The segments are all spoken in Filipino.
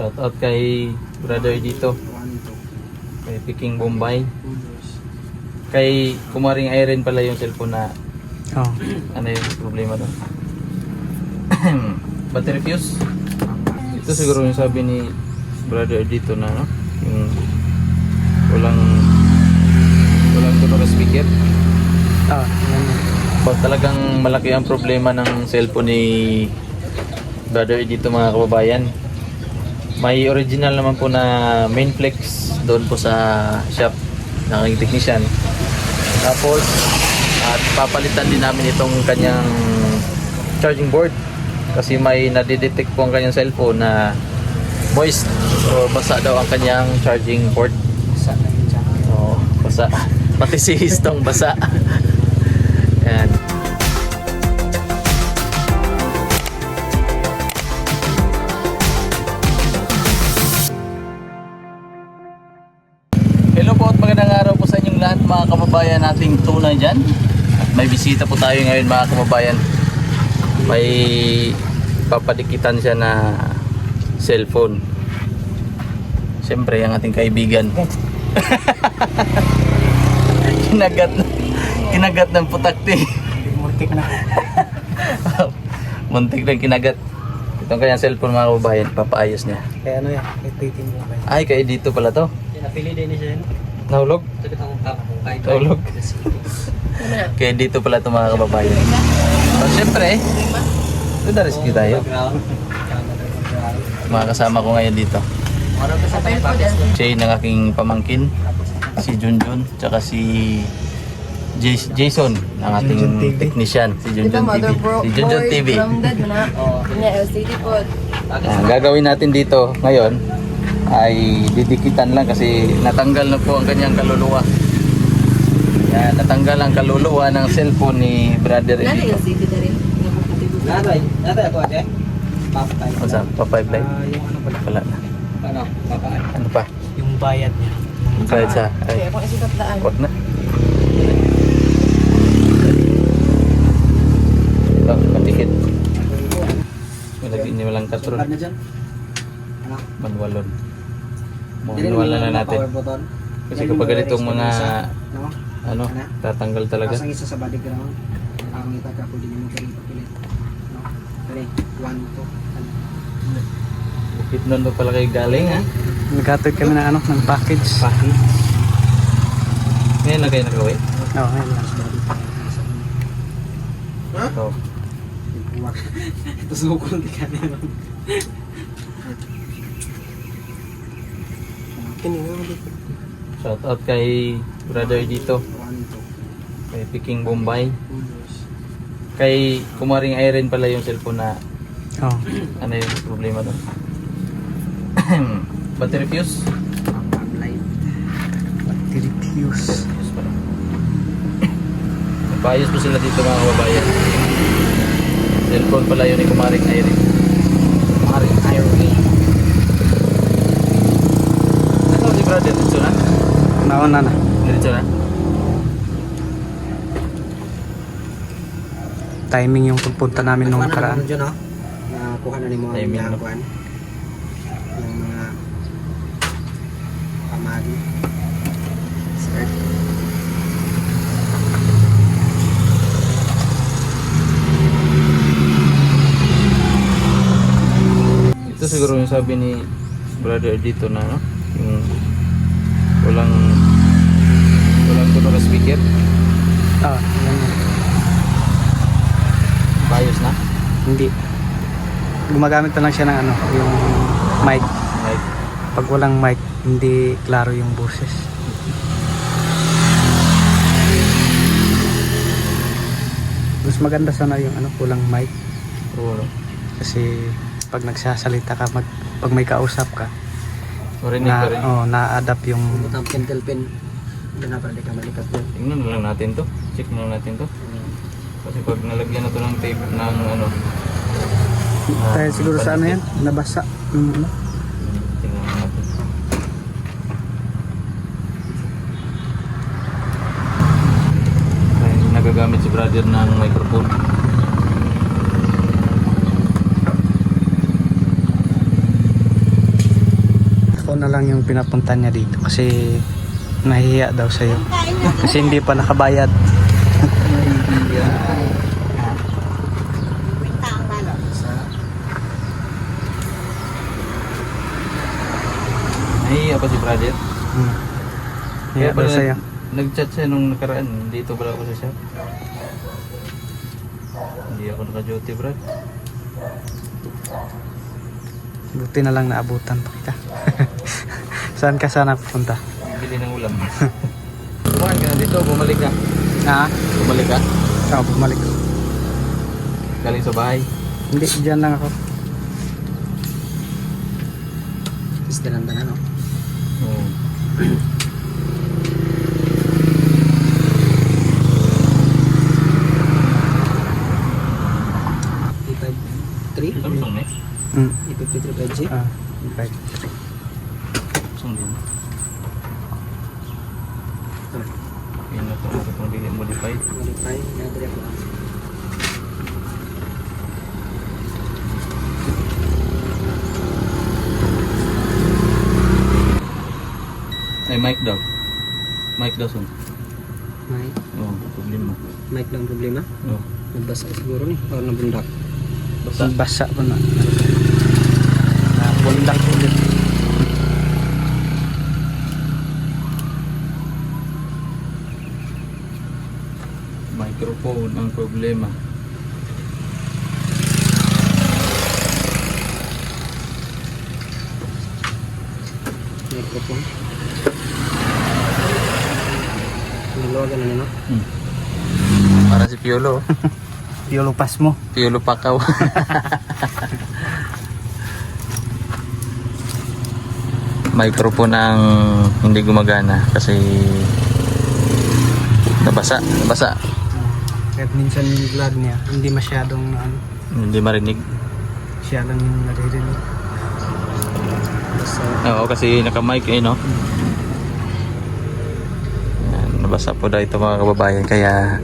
Shout out kay brother dito. Kay Peking Bombay. Kay Kumaring Irene pala yung cellphone na ano yung problema doon. Battery fuse. Ito siguro yung sabi ni brother dito na no? Yung walang tunog na speaker. So, talagang malaki ang problema ng cellphone ni brother dito mga kababayan. May original naman po na main flex doon po sa shop ng aking technician. Tapos at papalitan din namin itong kanyang charging board kasi may nadidetect po ang kanyang cellphone na moist o basa daw ang kanyang charging board. So, basa. Pati si histong basa. Yan. Hello po at magandang araw po sa inyong lahat mga kababayan nating tunay dyan. At may bisita po tayo ngayon mga kababayan. May papadikitan siya na cellphone. Siyempre ang ating kaibigan. Kinagat ng putakti. Muntik na. Muntik na kinagat. Itong kanyang cellphone mga kababayan, papaayos niya. Kaya ano yan? Ititin mo ba? Ay, kaya dito pala to. Napili din niya yan. Nahulog? Nahulog. Kaya dito pala to mga kababayan. So, siyempre, ito na rescue tayo. Mga kasama ko ngayon dito. Siya ng aking pamangkin, si Junjun, tsaka si Jason, ang ating technician, si Junjun TV. Si Junjun TV. Ang gagawin natin dito ngayon ay didikitan lang kasi natanggal na po ang kanyang kaluluwa. Yan, natanggal ang kaluluwa ng cellphone ni brother dito. Natay ako ate. Papatay. O sa pa 5 live? Yung ano pala? Wala na. Ano? Papatay. Ano pa? Yung bayad niya. Kahit sa... Ay, wag na. Ito, patikit. Malagyan niyo walang katron. Sukat na dyan. Ano? Manualon. Manualan na natin. Power button. Kasi kapag ganitong mga... No? Ano, tatanggal talaga. Pasang isa sa body ground. Ang ita ka po din mo kayo papilit. No? Kali, 1, 2. Bukit nun pa pala kayo galing ha? Nag-atid kami ng ng package. Ngayon na kayo nagawin? Oo, ngayon lang. Ito. Ito sukul di ka naman. Shout out kay brother dito. 1, 2. Kay Peking Bombay. Kay Kumaring Irene pala yung cellphone na ano yung problema doon. Battery fuse. Battery fuse. Nagpaayos po sila dito mga kababayan. Cellphone pala yun ni Kumaring Irene. Kumaring Irene. Ano si brother? Dito na? Nauna na. Dito na? Timing yung pagpunta namin nung nakaraan. Dyan, no? Nakuha na ni mo Timing, yung no? kuhan. Yung mga pamali. Skirt. Ito siguro yung sabi ni brother dito na no? Yung walang tunog na speaker. Yan. Ayos na. Hindi. Gumagamit na lang siya ng yung mic. Like, Pag walang mic, hindi klaro yung boses. Mas maganda sana yung kulang mic. puro. Kasi pag nagsasalita ka, pag may kausap ka, Marinig pa rin. na-adapt yung... Butang pentel pen. Doon na pala di ka malikat doon. Tingnan na lang natin to. Check na lang natin to. Kasi pag nalagyan na to ng tape ng ano. Dahil siguro sa yan, nabasa. Tingnan natin. Ay, nagagamit si brother ng microphone. Ikaw na lang yung pinapunta niya dito kasi nahihiya daw sa'yo. Kasi hindi pa nakabayad. Nahihiya pa si brother. Nahihiya daw sa'yo. Nag-chat siya nung nakaraan. Dito pala ako sa shop. Hindi ako naka-duty, brad. Buti na lang naabutan pa kita. Saan ka sana pupunta? Bili ng ulam. Kumain ka na dito, bumalik ka. Ha? Bumalik ka? Saan ka bumalik? Galing sa bahay. Hindi, dyan lang ako. Is dalan-dalan, no? Oo. Three? Samsung na eh. I-53 5G? Ah, okay. Samsung din. Yan na ito. Ito pang bili modified. Modify. Nadari ako. Ay, mic daw. Mic daw, son. May Oo, problema. mic lang problema. Oo. Nagbasa siguro ni. O nabundak. Basta. Basa pa na. Bundak ulit. Microphone ang problema. Microphone. Nilogan na no? Para si Piolo. Piolupas mo. Piolo Pakaw. Microphone ang hindi gumagana kasi nabasa. Kahit minsan yung vlog niya, hindi masyadong ano, Hindi marinig. siya lang yung naririnig. Basta Oo, kasi naka-mic eh, no? Yan, nabasa po daw ito mga kababayan kaya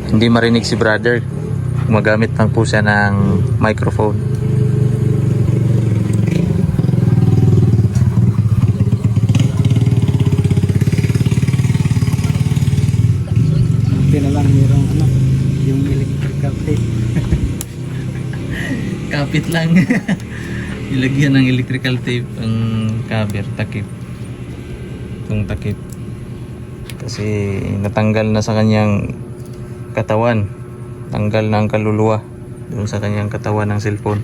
hindi marinig si brother. Gumagamit lang po siya ng microphone. Buti na lang mayroong ano, yung electrical tape. Kapit lang. Ilagyan ng electrical tape ang cover, takip. Itong takip. Kasi natanggal na sa kanyang katawan. Tanggal na ang kaluluwa doon sa kanyang katawan ng cellphone.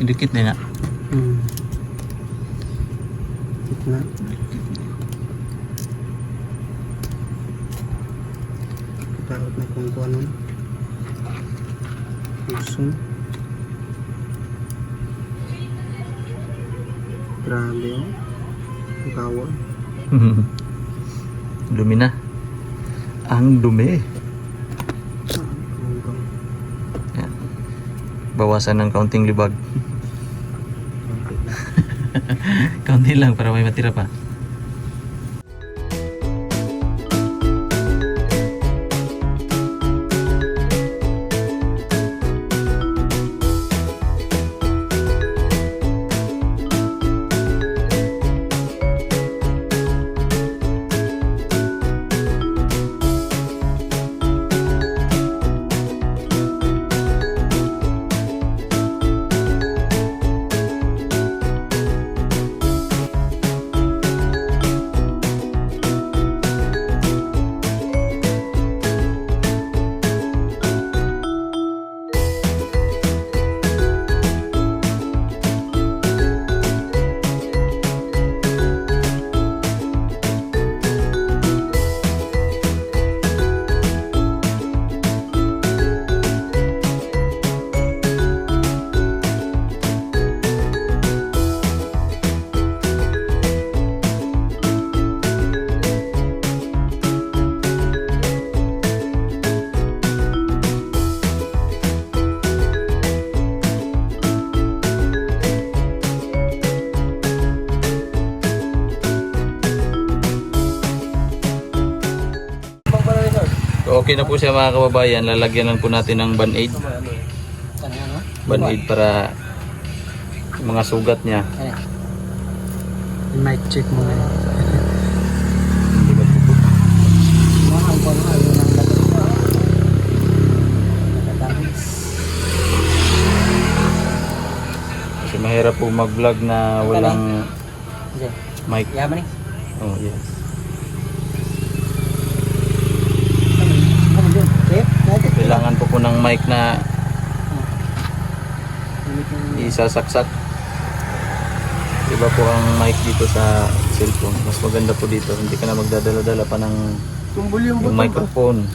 Idikit na na. Gitna. takot na kung ano. Puso. Grabe oh. Ang kawa. Dumi na. Ang dumi. Yan. Bawasan ng kaunting libag. Kaunti lang para may matira pa. So okay na po siya mga kababayan. Lalagyan lang po natin ng band-aid. Ano yan, no? Band-aid para yung mga sugat niya. Ano? Mic check mo nga. Mahal ko na yun ang nakatamis. Kasi mahirap po mag-vlog na walang Diyan. mic. Yaman eh. Oh, yes. Ano dyan? Eh, natin. Kailangan po ng mic na Ano isasaksak. Iba po ang mic dito sa cellphone. Mas maganda po dito. Hindi ka na magdadala-dala pa ng tumbol yung yung microphone.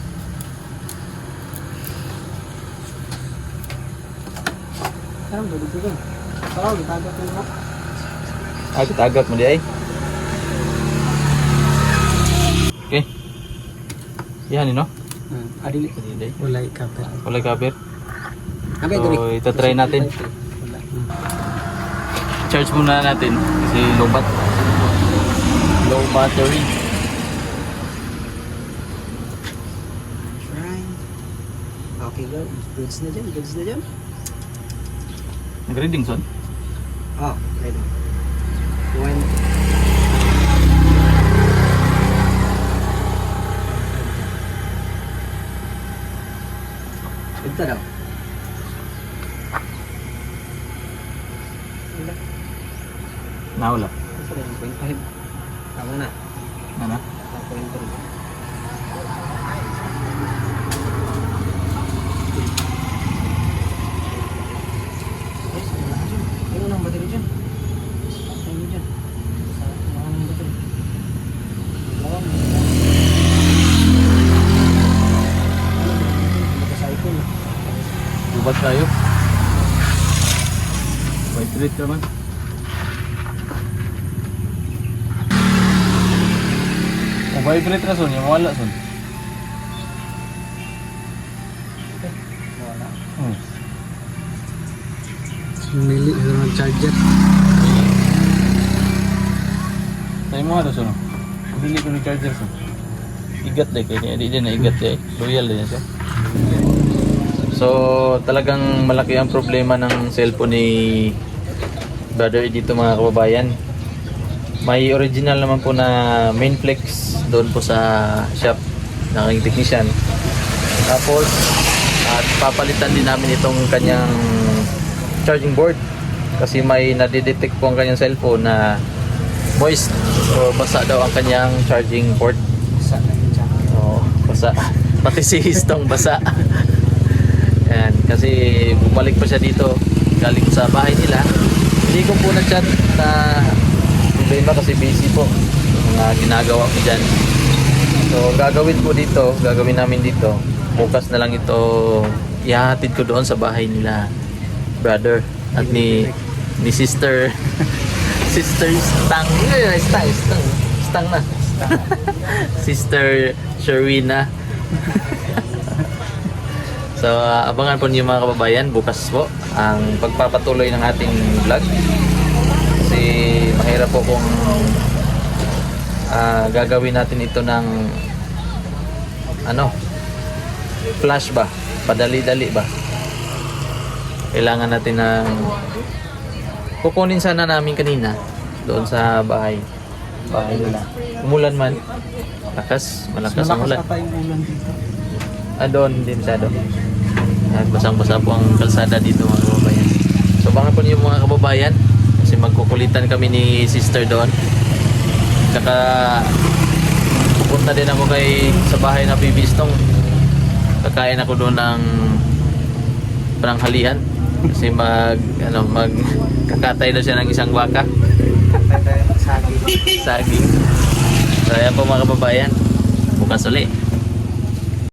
Parang dudog ko dun. Parang gitagat ko mo. Agak mo di ay. Okay. Yan no? Adili. Hindi. Wala cover. Wala cover. Abe dili. So, itatry natin. Wala. Charge muna natin kasi low battery. Right. Okay, go. Goods na dyan. Goods na dyan. Nag-reading son? Oh, ready. One. Ito daw. Wala. Nawala. Ito na yung 0.5. Tama na. Ano? 0.3. Ano lang battery dyan? Ano dyan? Ano lang battery? Lawang. Sa iPhone. Bubat tayo. Vibrate naman. Kung vibrate na son, yung wala son. Wala. Mili ng charger. Tayo mo ano son? Bili ko ng charger son. Igat deh kayaknya, di na igat deh. Loyal din siya. So talagang malaki ang problema ng cellphone ni Brother dito mga kababayan. May original naman po na main flex doon po sa shop ng aking technician. Tapos at papalitan din namin itong kanyang charging board kasi may nadidetect po ang kanyang cellphone na moist o basa daw ang kanyang charging port. Sa na yun dyan. Oo, basa. Pati si Histong basa. Yan, kasi bumalik pa siya dito galing sa bahay nila. Hindi ko po na-chat na problema kasi busy po mga ginagawa ko dyan. So gagawin namin dito. Bukas na lang ito ihahatid ko doon sa bahay nila brother at ni sister sister Stang na Sister Sherwina. So abangan po niyo mga kababayan bukas po ang pagpapatuloy ng ating vlog kasi mahirap po kung gagawin natin ito ng flash ba, padali-dali ba. Kailangan natin ng kukunin sana namin kanina doon sa bahay nila. Umulan man, malakas ang ulan. Malakas yung ulan dito. Doon hindi masyado. Basang-basa po ang kalsada dito mga kababayan. So baka po niyo mga kababayan kasi magkukulitan kami ni sister doon. Tsaka pupunta din ako sa bahay na Bibistong. Kakain ako doon ng pananghalian kasi kakatay daw siya ng isang baka. Saging. Saging. So ayan po mga kababayan. Bukas ulit.